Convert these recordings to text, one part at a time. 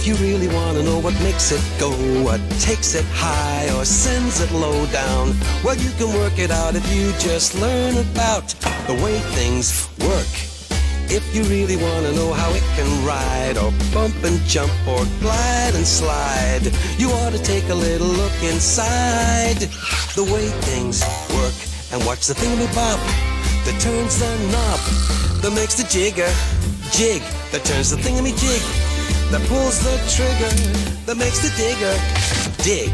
If you really want to know what makes it go, what takes it high or sends it low down, well, you can work it out if you just learn about the way things work. If you really want to know how it can ride or bump and jump or glide and slide, you ought to take a little look inside the way things work and watch the thingamabob that turns the knob, that makes the jigger jig, that turns the thingamajig, that pulls the trigger, that makes the digger dig.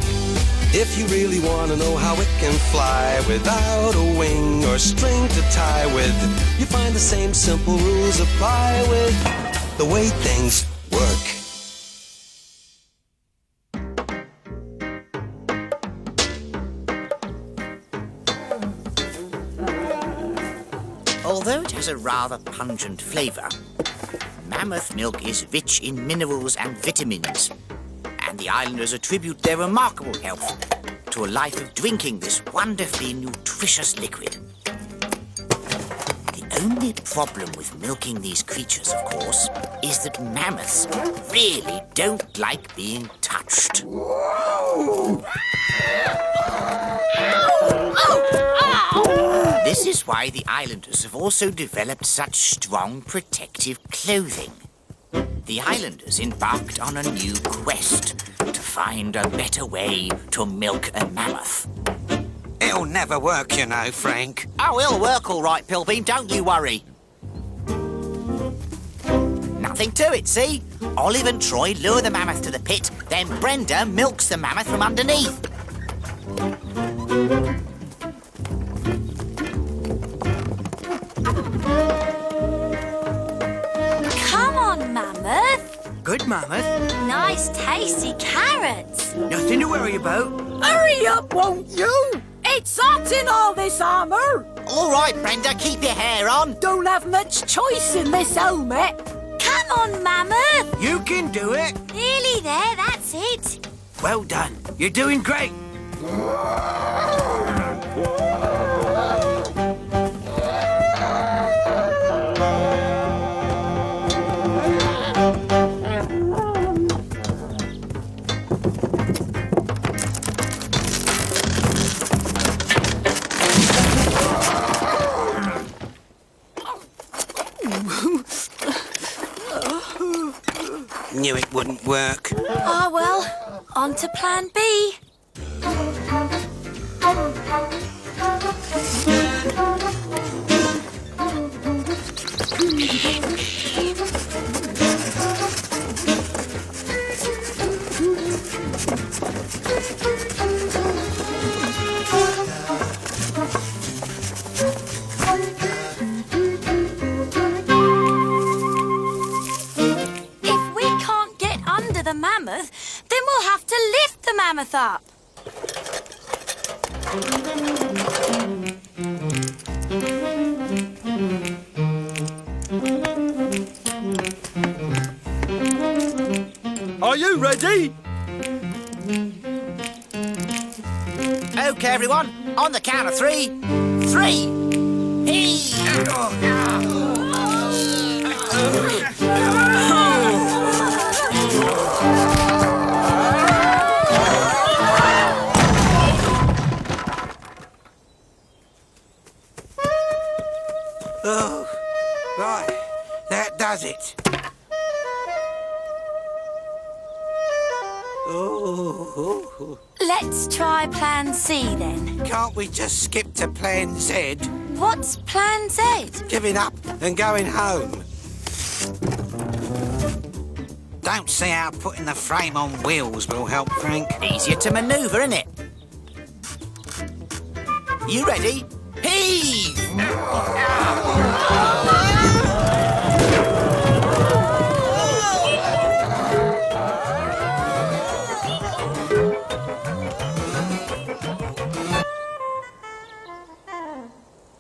If you really want to know how it can fly without a wing or string to tie with, you find the same simple rules apply with the way things work. Although it has a rather pungent flavour, mammoth milk is rich in minerals and vitamins, and the islanders attribute their remarkable health to a life of drinking this wonderfully nutritious liquid. The only problem with milking these creatures, of course, is that mammoths really don't like being touched. This is why the islanders have also developed such strong protective clothing. The islanders embarked on a new quest to find a better way to milk a mammoth. It'll never work, you know, Frank. Oh, it'll work all right, Pilbeam, don't you worry. Nothing to it, see? Olive and Troy lure the mammoth to the pit, then Brenda milks the mammoth from underneath. Good, Mammoth. Nice, tasty carrots. Nothing to worry about. Hurry up, won't you? It's hot in all this armour. All right, Brenda, keep your hair on. Don't have much choice in this helmet. Come on, Mammoth. You can do it. Nearly there, that's it. Well done. You're doing great. Knew it wouldn't work. Ah, well, on to plan B. Then we'll have to lift the mammoth up. Are you ready? OK, everyone, on the count of 3. 3! Oh, right. That does it. Oh. Let's try plan C then. Can't we just skip to plan Z? What's plan Z? Giving up and going home. Don't see how putting the frame on wheels will help, Frank. Easier to manoeuvre, isn't it? You ready? Heave!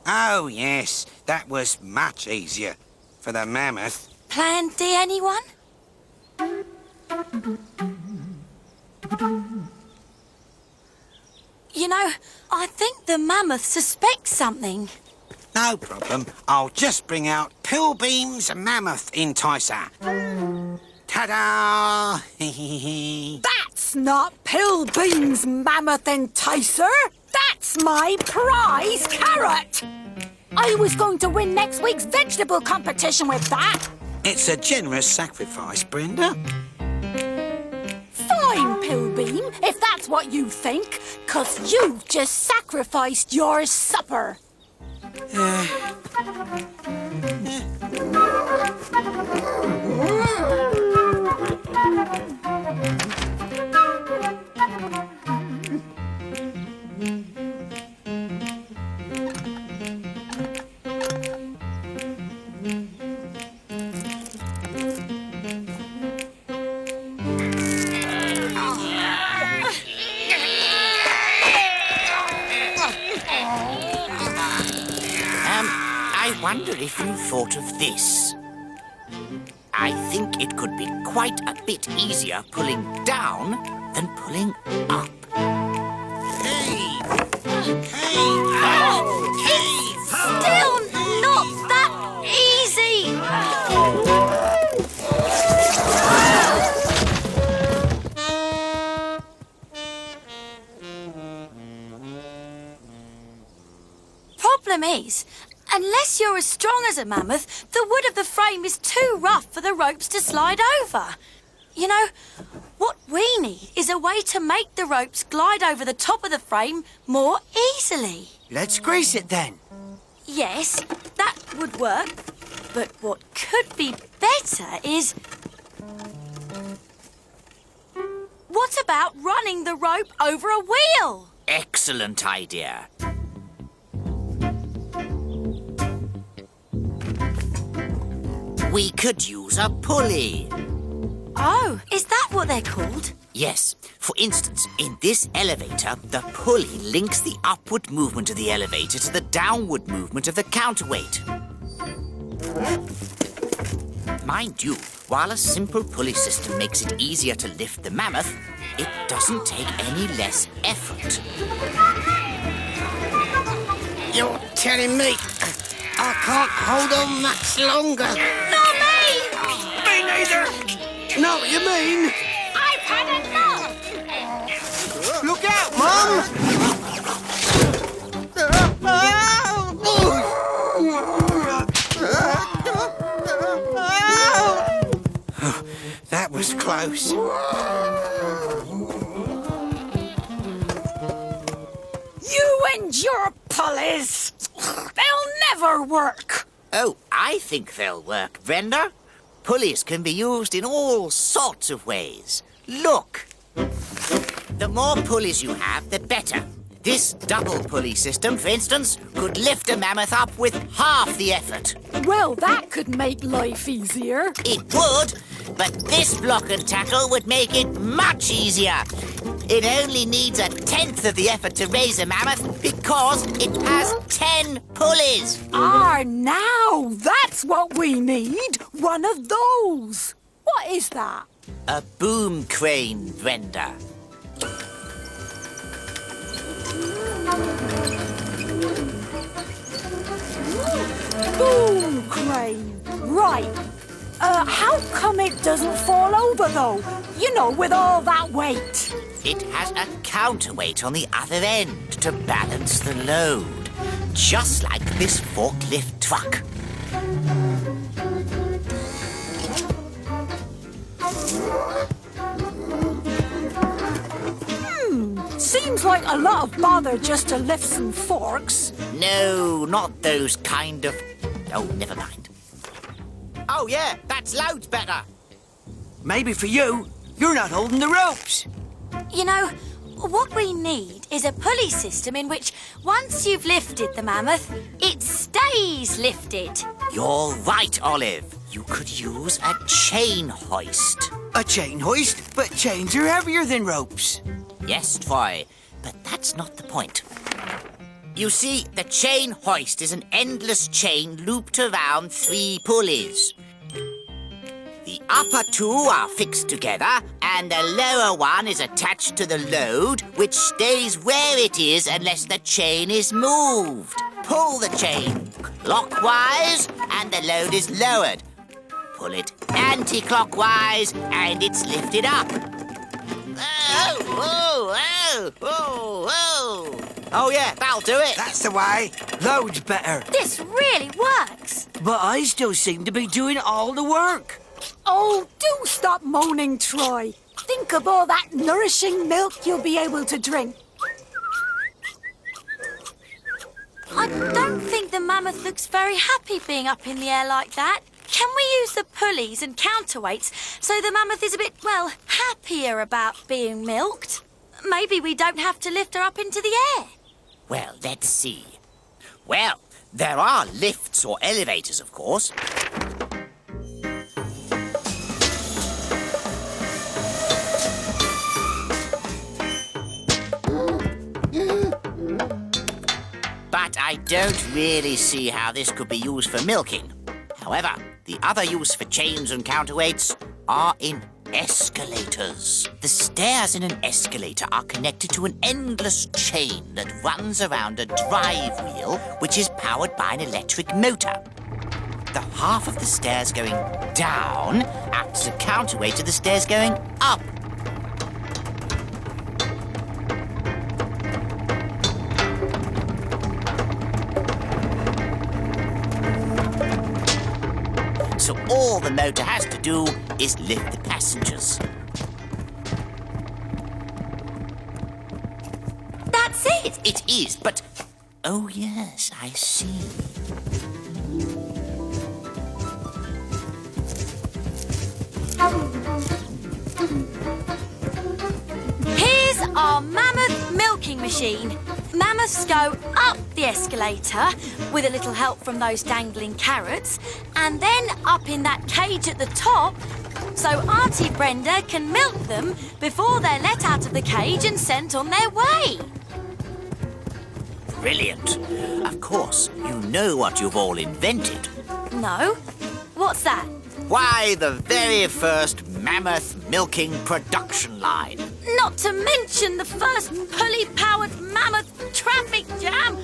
Oh, yes. That was much easier for the mammoth. Plan D, anyone? You know, I think the mammoth suspects something. No problem. I'll just bring out Pilbeam's mammoth enticer. Ta-da! not Pillbeam's mammoth enticer. That's my prize carrot. I was going to win next week's vegetable competition with that. It's a generous sacrifice, Brenda. Fine, Pillbeam, if that's what you think, 'cause you've just sacrificed your supper. I wonder if you thought of this. I think it could be quite a bit easier pulling down than pulling up. Hey! Hey! It's still not that easy. Problem is, unless you're as strong as a mammoth, the wood of the frame is too rough for the ropes to slide over. You know, what we need is a way to make the ropes glide over the top of the frame more easily. Let's grease it then. Yes, that would work. But what could be better is... What about running the rope over a wheel? Excellent idea. We could use a pulley. Oh, is that what they're called? Yes. For instance, in this elevator, the pulley links the upward movement of the elevator to the downward movement of the counterweight. Mind you, while a simple pulley system makes it easier to lift the mammoth, it doesn't take any less effort. You're telling me I can't hold on much longer. Not me! Me neither. Know what you mean? I've had enough! Look out, Mum! That was close. You and your pulleys! They'll never work! Oh, I think they'll work, Brenda. Pulleys can be used in all sorts of ways. Look! The more pulleys you have, the better. This double pulley system, for instance, could lift a mammoth up with half the effort. Well, that could make life easier. It would, but this block and tackle would make it much easier. It only needs 1/10 of the effort to raise a mammoth because it has 10 pulleys. Now that's what we need. One of those. What is that? A boom crane, Brenda. Boom crane. Right. How come it doesn't fall over, though? You know, with all that weight. It has a counterweight on the other end to balance the load, just like this forklift truck. Seems like a lot of bother just to lift some forks. No, not those kind of... Oh, never mind. Oh, yeah, that's loads better. Maybe for you, you're not holding the ropes. You know, what we need is a pulley system in which, once you've lifted the mammoth, it stays lifted. You're right, Olive. You could use a chain hoist. A chain hoist, but chains are heavier than ropes. Yes, Troy, but that's not the point. You see, the chain hoist is an endless chain looped around 3 pulleys. The upper 2 are fixed together, and the lower one is attached to the load, which stays where it is unless the chain is moved. Pull the chain clockwise, and the load is lowered. Pull it anti-clockwise, and it's lifted up. Oh, yeah, that'll do it. That's the way. Loads better. This really works. But I still seem to be doing all the work. Oh, do stop moaning, Troy. Think of all that nourishing milk you'll be able to drink. I don't think the mammoth looks very happy being up in the air like that. Can we use the pulleys and counterweights so the mammoth is a bit, well, happier about being milked? Maybe we don't have to lift her up into the air. Well, let's see. Well, there are lifts or elevators, of course. But I don't really see how this could be used for milking. However, the other use for chains and counterweights are in escalators. The stairs in an escalator are connected to an endless chain that runs around a drive wheel, which is powered by an electric motor. The half of the stairs going down acts as a counterweight to the stairs going up. So all the motor has to do is lift the passengers. That's it. It is, but... Oh, yes, I see. Here's our mammoth milking machine. Mammoths go up the escalator with a little help from those dangling carrots, and then up in that cage at the top, so Auntie Brenda can milk them before they're let out of the cage and sent on their way. Brilliant. Of course, you know what you've all invented. No? What's that? Why, the very first mammoth milking production line. Not to mention the first pulley-powered mammoth traffic jam